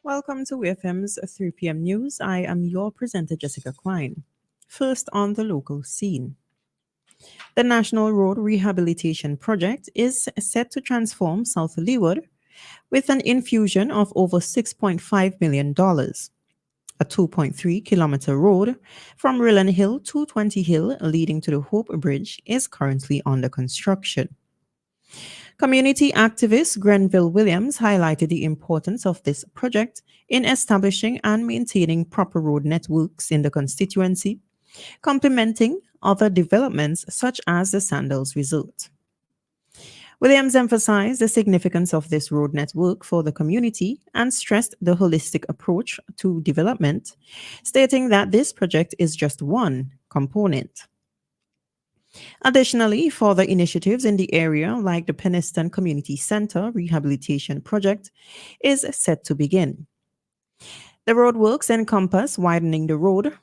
Welcome to WEFM's 3 p.m. news. I am your presenter, Jessica Klein. First on the local scene. The National Road Rehabilitation Project is set to transform South Leeward with an infusion of over $6.5 million. A 2.3-kilometer road from Rillan Hill to 20 Hill leading to the Hope Bridge is currently under construction. Community activist Grenville Williams highlighted the importance of this project in establishing and maintaining proper road networks in the constituency, complementing other developments such as the Sandals Resort. Williams emphasized the significance of this road network for the community and stressed the holistic approach to development, stating that this project is just one component. Additionally, further initiatives in the area, like the Penniston Community Center Rehabilitation Project, is set to begin. The roadworks encompass widening the road,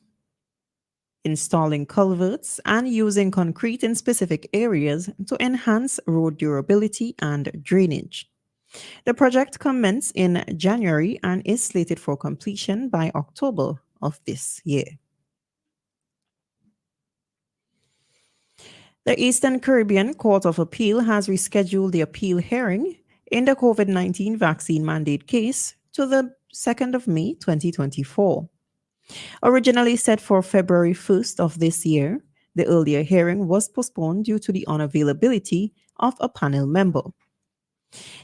installing culverts, and using concrete in specific areas to enhance road durability and drainage. The project commenced in January and is slated for completion by October of this year. The Eastern Caribbean Court of Appeal has rescheduled the appeal hearing in the COVID-19 vaccine mandate case to the 2nd of May 2024. Originally set for February 1st of this year, the earlier hearing was postponed due to the unavailability of a panel member.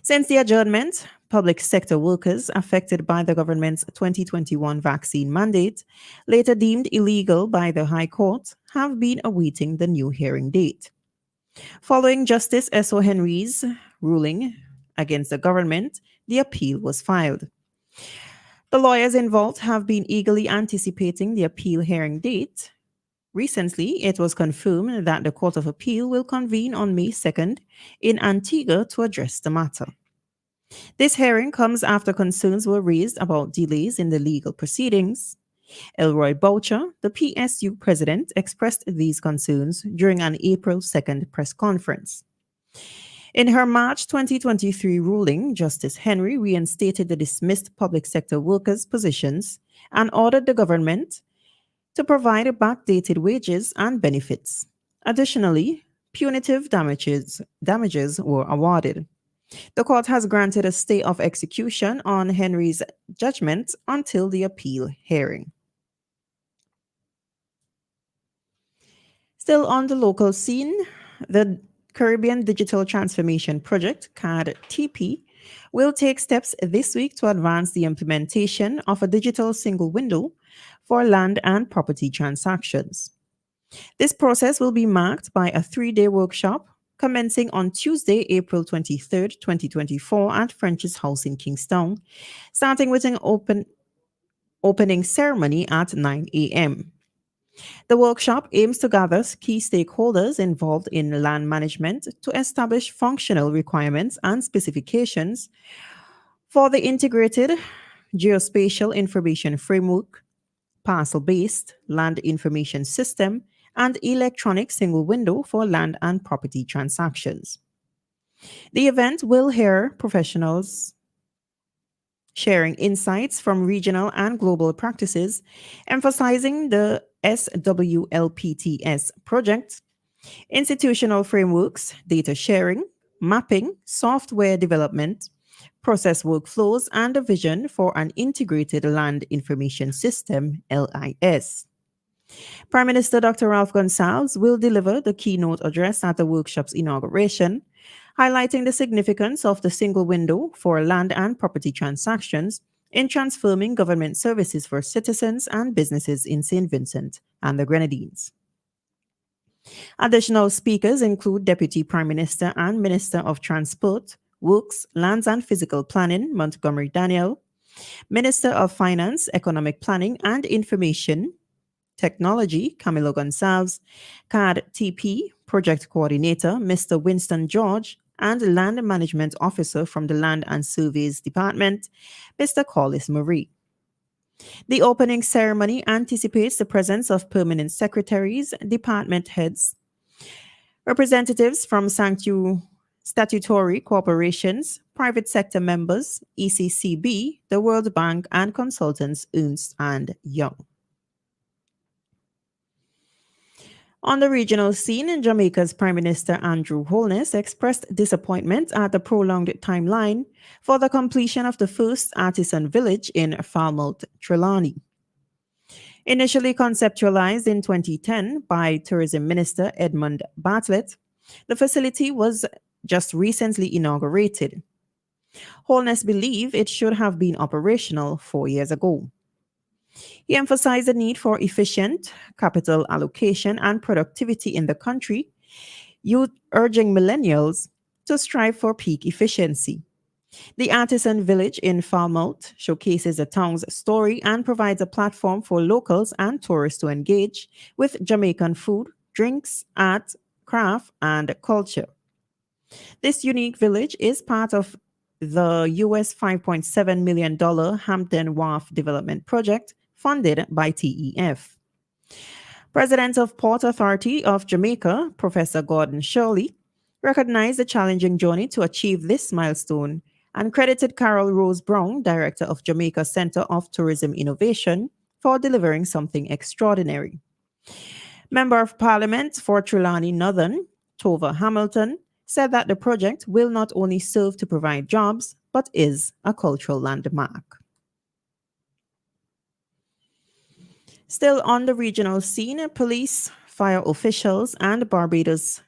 Since the adjournment, public sector workers affected by the government's 2021 vaccine mandate, later deemed illegal by the High Court, have been awaiting the new hearing date. Following Justice S.O. Henry's ruling against the government, the appeal was filed. The lawyers involved have been eagerly anticipating the appeal hearing date. Recently, it was confirmed that the Court of Appeal will convene on May 2nd in Antigua to address the matter. This hearing comes after concerns were raised about delays in the legal proceedings. Elroy Boucher, the PSU president, expressed these concerns during an April 2nd press conference. In her March 2023 ruling, Justice Henry reinstated the dismissed public sector workers' positions and ordered the government to provide backdated wages and benefits. Additionally, punitive damages were awarded. The court has granted a stay of execution on Henry's judgment until the appeal hearing. Still on the local scene, the Caribbean Digital Transformation Project, CAD-TP, will take steps this week to advance the implementation of a digital single window for land and property transactions. This process will be marked by a 3-day workshop commencing on Tuesday, April 23rd, 2024 at French's House in Kingstown, starting with an opening ceremony at 9 a.m. The workshop aims to gather key stakeholders involved in land management to establish functional requirements and specifications for the integrated geospatial information framework, parcel-based land information system, and electronic single window for land and property transactions. The event will hear professionals sharing insights from regional and global practices, emphasizing the SWLPTS project, institutional frameworks, data sharing, mapping, software development, process workflows, and a vision for an integrated land information system, LIS. Prime Minister Dr. Ralph Gonsalves will deliver the keynote address at the workshop's inauguration, highlighting the significance of the single window for land and property transactions in transforming government services for citizens and businesses in St. Vincent and the Grenadines. Additional speakers include Deputy Prime Minister and Minister of Transport, Works, Lands and Physical Planning, Montgomery Daniel, Minister of Finance, Economic Planning and Information Technology, Camilo Gonsalves, CAD-TP Project Coordinator, Mr. Winston George, and Land Management Officer from the Land and Surveys Department, Mr. Collis Marie. The opening ceremony anticipates the presence of permanent secretaries, department heads, representatives from statutory corporations, private sector members, ECCB, the World Bank, and consultants Ernst and Young. On the regional scene, Jamaica's Prime Minister Andrew Holness expressed disappointment at the prolonged timeline for the completion of the first artisan village in Falmouth, Trelawney. Initially conceptualized in 2010 by Tourism Minister Edmund Bartlett, the facility was just recently inaugurated. Holness believed it should have been operational 4 years ago. He emphasized the need for efficient capital allocation and productivity in the country, urging millennials to strive for peak efficiency. The Artisan Village in Falmouth showcases the town's story and provides a platform for locals and tourists to engage with Jamaican food, drinks, art, craft, and culture. This unique village is part of the US $5.7 million Hampton Wharf Development Project funded by TEF. President of Port Authority of Jamaica, Professor Gordon Shirley, recognized the challenging journey to achieve this milestone and credited Carol Rose Brown, Director of Jamaica Center of Tourism Innovation, for delivering something extraordinary. Member of Parliament for Trelawney Northern, Tova Hamilton, said that the project will not only serve to provide jobs, but is a cultural landmark. Still on the regional scene, police, fire officials, and Barbados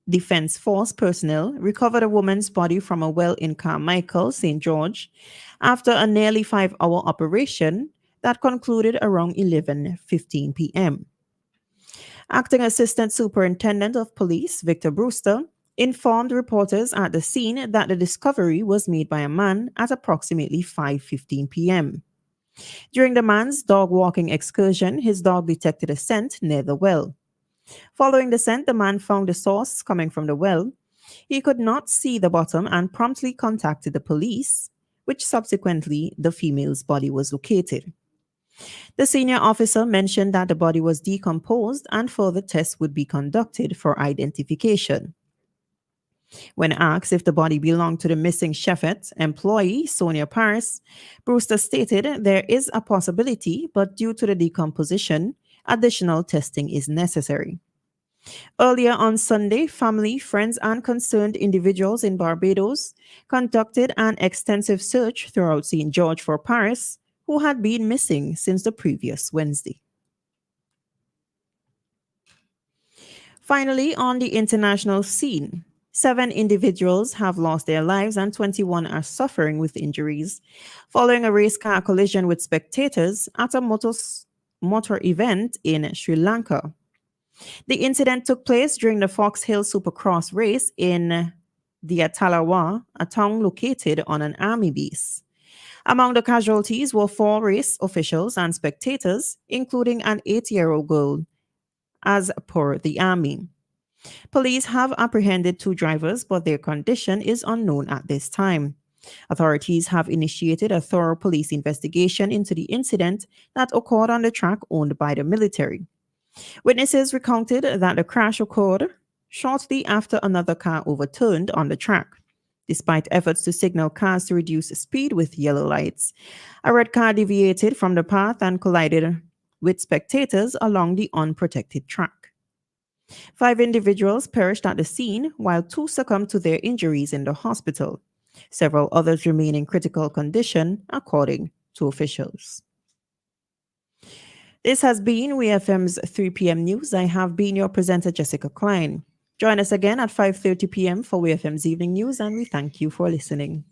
Defense Force personnel recovered a woman's body from a well in Carmichael, St. George, after a nearly 5-hour operation that concluded around 11:15 p.m. Acting Assistant Superintendent of Police, Victor Brewster, informed reporters at the scene that the discovery was made by a man at approximately 5:15 p.m. During the man's dog walking excursion, his dog detected a scent near the well. Following the scent, the man found the source coming from the well. He could not see the bottom and promptly contacted the police, which subsequently the female's body was located. The senior officer mentioned that the body was decomposed and further tests would be conducted for identification. When asked if the body belonged to the missing Sheffet employee, Sonia Paris, Brewster stated there is a possibility, but due to the decomposition, additional testing is necessary. Earlier on Sunday, family, friends, and concerned individuals in Barbados conducted an extensive search throughout St. George for Paris, who had been missing since the previous Wednesday. Finally, on the international scene, 7 individuals have lost their lives and 21 are suffering with injuries following a race car collision with spectators at a motor event in Sri Lanka. The incident took place during the Fox Hill Supercross race in Diatalawa, a town located on an army base. Among the casualties were 4 race officials and spectators, including an 8-year-old girl, as per the army. Police have apprehended 2 drivers, but their condition is unknown at this time. Authorities have initiated a thorough police investigation into the incident that occurred on the track owned by the military. Witnesses recounted that the crash occurred shortly after another car overturned on the track. Despite efforts to signal cars to reduce speed with yellow lights, a red car deviated from the path and collided with spectators along the unprotected track. 5 individuals perished at the scene, while 2 succumbed to their injuries in the hospital. Several others remain in critical condition, according to officials. This has been WEFM's 3 p.m. news. I have been your presenter, Jessica Klein. Join us again at 5:30 p.m. for WEFM's evening news, and we thank you for listening.